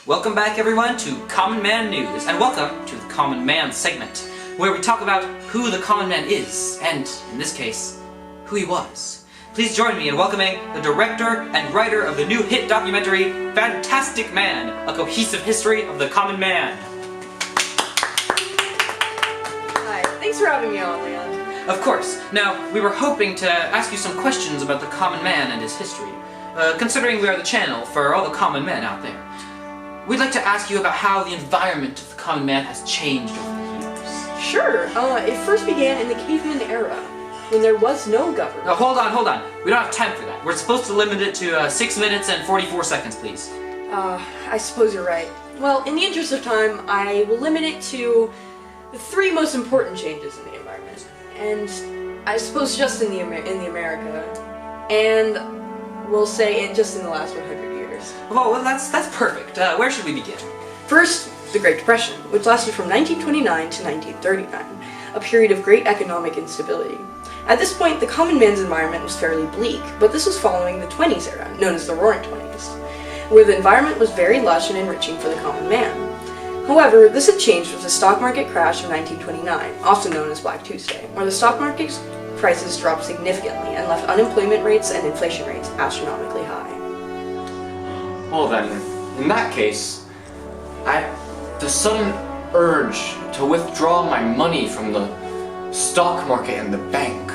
Welcome back everyone to Common Man News, and welcome to the Common Man segment, where we talk about who the common man is, and, in this case, who he was. Please join me in welcoming the director and writer of the new hit documentary, Fantastic Man, A Cohesive History of the Common Man. Hi, thanks for having me on, Leon. Of course. Now, we were hoping to ask you some questions about the common man and his history, considering we are the channel for all the common men out there. We'd like to ask you about how the environment of the common man has changed over the years. Sure. It first began in the caveman era, when there was no government. Now, hold on. We don't have time for that. We're supposed to limit it to 6 minutes and 44 seconds, please. I suppose you're right. Well, in the interest of time, I will limit it to the 3 most important changes in the environment. And I suppose just in the America, and we'll say it just in the last 100 years. Oh, well, that's perfect. Where should we begin? First, the Great Depression, which lasted from 1929 to 1939, a period of great economic instability. At this point, the common man's environment was fairly bleak, but this was following the 20s era, known as the Roaring Twenties, where the environment was very lush and enriching for the common man. However, this had changed with the stock market crash of 1929, also known as Black Tuesday, where the stock market's prices dropped significantly and left unemployment rates and inflation rates astronomically high. Well then, in that case, the sudden urge to withdraw my money from the stock market and the bank.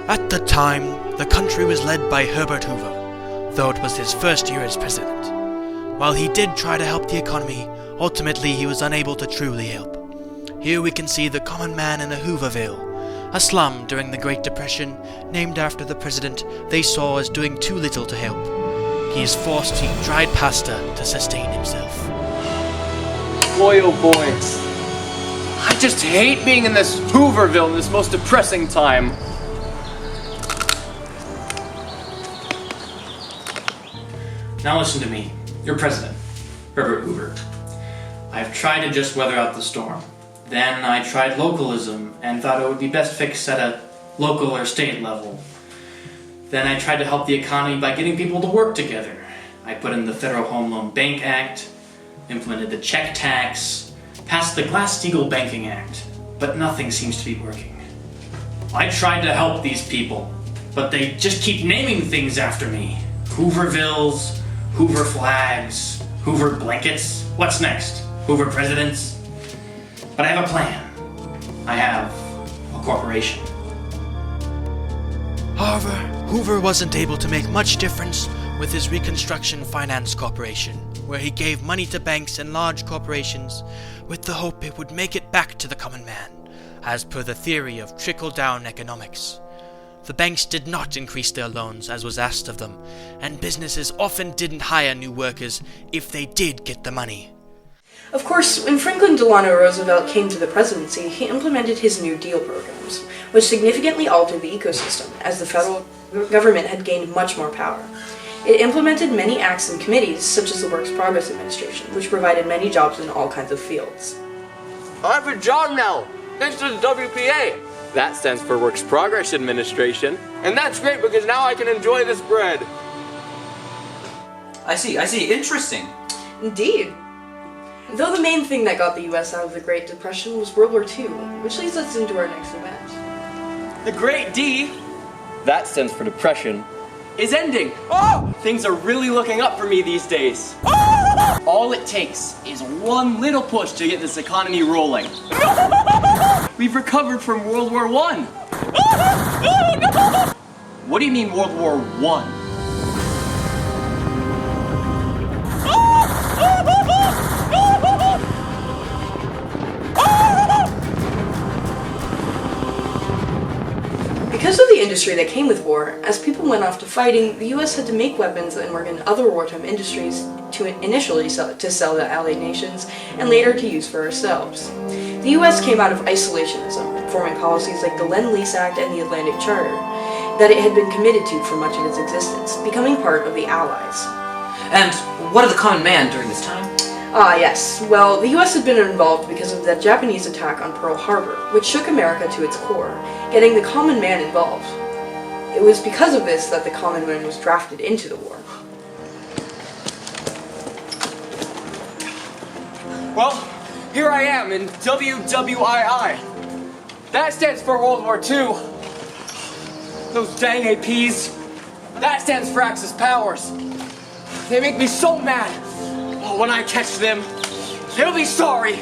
At the time, the country was led by Herbert Hoover, though it was his first year as president. While he did try to help the economy, ultimately he was unable to truly help. Here we can see the common man in a Hooverville, a slum during the Great Depression, named after the president they saw as doing too little to help. He is forced to eat dried pasta to sustain himself. Boy oh boy. I just hate being in this Hooverville in this most depressing time. Now listen to me, your president, Herbert Hoover. I've tried to just weather out the storm. Then I tried localism and thought it would be best fixed at a local or state level. Then I tried to help the economy by getting people to work together. I put in the Federal Home Loan Bank Act, implemented the check tax, passed the Glass-Steagall Banking Act, but nothing seems to be working. I tried to help these people, but they just keep naming things after me. Hoovervilles, Hoover flags, Hoover blankets. What's next? Hoover presidents? But I have a plan. I have a corporation. However, Hoover wasn't able to make much difference with his Reconstruction Finance Corporation, where he gave money to banks and large corporations with the hope it would make it back to the common man, as per the theory of trickle-down economics. The banks did not increase their loans as was asked of them, and businesses often didn't hire new workers if they did get the money. Of course, when Franklin Delano Roosevelt came to the presidency, he implemented his New Deal programs, which significantly altered the ecosystem, as the federal government had gained much more power. It implemented many acts and committees, such as the Works Progress Administration, which provided many jobs in all kinds of fields. I have a job now, thanks to the WPA. That stands for Works Progress Administration, and that's great because now I can enjoy this bread. I see. Interesting. Indeed. Though the main thing that got the US out of the Great Depression was World War II, which leads us into our next event. The Great D, That stands for depression. is ending. Oh! Things are really looking up for me these days. All it takes is one little push to get this economy rolling. We've recovered from World War I. What do you mean World War I? Because of the industry that came with war, as people went off to fighting, the US had to make weapons and work in other wartime industries to initially sell to Allied nations and later to use for ourselves. The US came out of isolationism, forming policies like the Lend-Lease Act and the Atlantic Charter that it had been committed to for much of its existence, becoming part of the Allies. And what of the common man during this time? Ah, yes. Well, the US had been involved because of the Japanese attack on Pearl Harbor, which shook America to its core, getting the common man involved. It was because of this that the common man was drafted into the war. Well, here I am in WWII. That stands for World War II. Those dang APs. That stands for Axis powers. They make me so mad. Oh, when I catch them, they'll be sorry.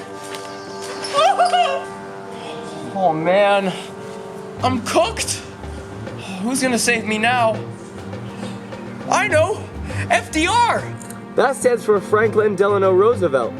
Oh man, I'm cooked. Who's gonna save me now? I know, FDR. That stands for Franklin Delano Roosevelt.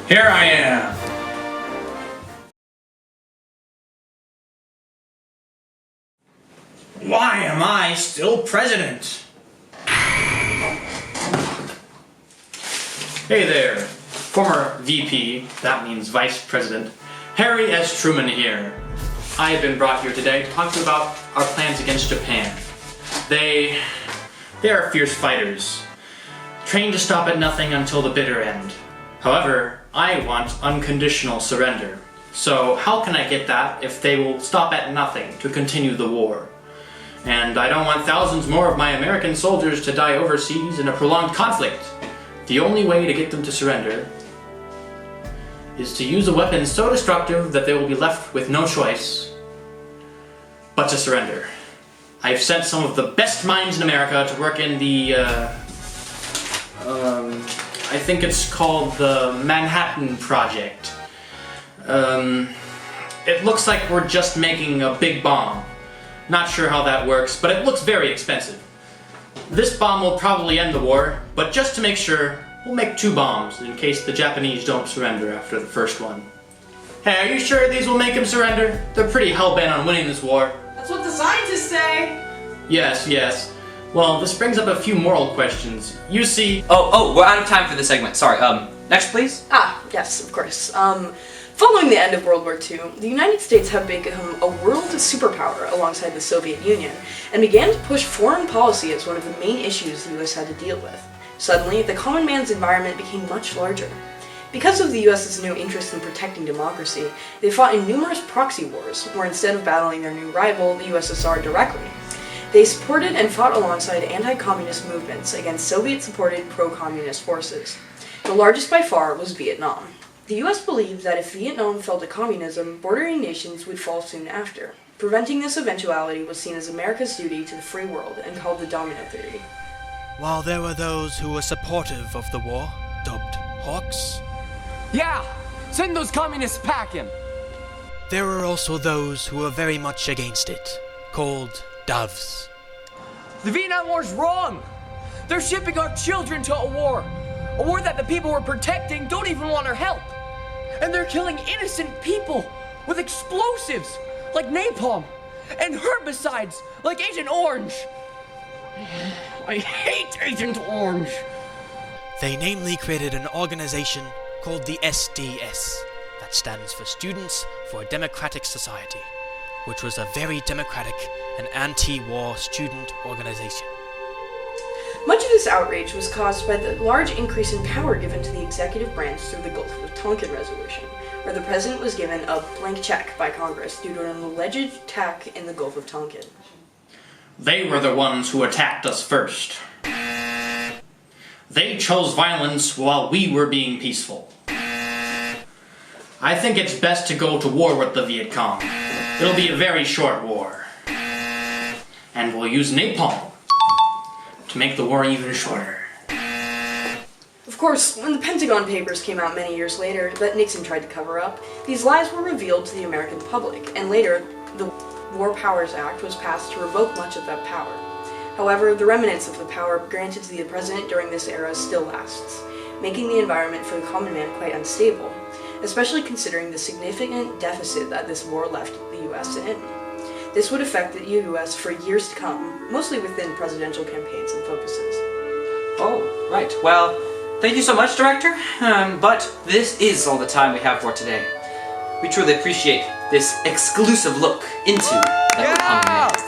Here I am. Why am I still president? Hey there, former VP, that means Vice President, Harry S. Truman here. I have been brought here today to talk to you about our plans against Japan. They are fierce fighters, trained to stop at nothing until the bitter end. However, I want unconditional surrender. So how can I get that if they will stop at nothing to continue the war? And I don't want thousands more of my American soldiers to die overseas in a prolonged conflict. The only way to get them to surrender is to use a weapon so destructive that they will be left with no choice but to surrender. I've sent some of the best minds in America to work in the, I think it's called the Manhattan Project. It looks like we're just making a big bomb. Not sure how that works, but it looks very expensive. This bomb will probably end the war, but just to make sure, we'll make 2 bombs in case the Japanese don't surrender after the first one. Hey, are you sure these will make them surrender? They're pretty hell-bent on winning this war. That's what the scientists say. Yes, yes. Well, this brings up a few moral questions. You see... Oh, we're out of time for this segment. Sorry, next please? Yes, of course. Following the end of World War II, the United States had become a world superpower alongside the Soviet Union, and began to push foreign policy as one of the main issues the US had to deal with. Suddenly, the common man's environment became much larger. Because of the US's new interest in protecting democracy, they fought in numerous proxy wars, where instead of battling their new rival, the USSR, directly, they supported and fought alongside anti-communist movements against Soviet-supported pro-communist forces. The largest by far was Vietnam. The US believed that if Vietnam fell to communism, bordering nations would fall soon after. Preventing this eventuality was seen as America's duty to the free world and called the domino theory. While there were those who were supportive of the war, dubbed hawks, Yeah! Send those communists packing! there were also those who were very much against it, called doves. The Vietnam War's wrong! They're shipping our children to a war that the people we're protecting don't even want our help. And they're killing innocent people with explosives like napalm and herbicides like Agent Orange. I hate Agent Orange. They namely created an organization called the SDS, that stands for Students for a Democratic Society, which was a very democratic and anti-war student organization. Much of this outrage was caused by the large increase in power given to the executive branch through the Gulf of Tonkin Resolution, where the president was given a blank check by Congress due to an alleged attack in the Gulf of Tonkin. They were the ones who attacked us first. They chose violence while we were being peaceful. I think it's best to go to war with the Viet Cong. It'll be a very short war. And we'll use napalm to make the war even shorter. Of course, when the Pentagon Papers came out many years later that Nixon tried to cover up, these lies were revealed to the American public, and later, the War Powers Act was passed to revoke much of that power. However, the remnants of the power granted to the president during this era still lasts, making the environment for the common man quite unstable, especially considering the significant deficit that this war left the US in. This would affect the US for years to come, mostly within presidential campaigns and focuses. Oh, right. Well, thank you so much, Director. But this is all the time we have for today. We truly appreciate this exclusive look into the common man.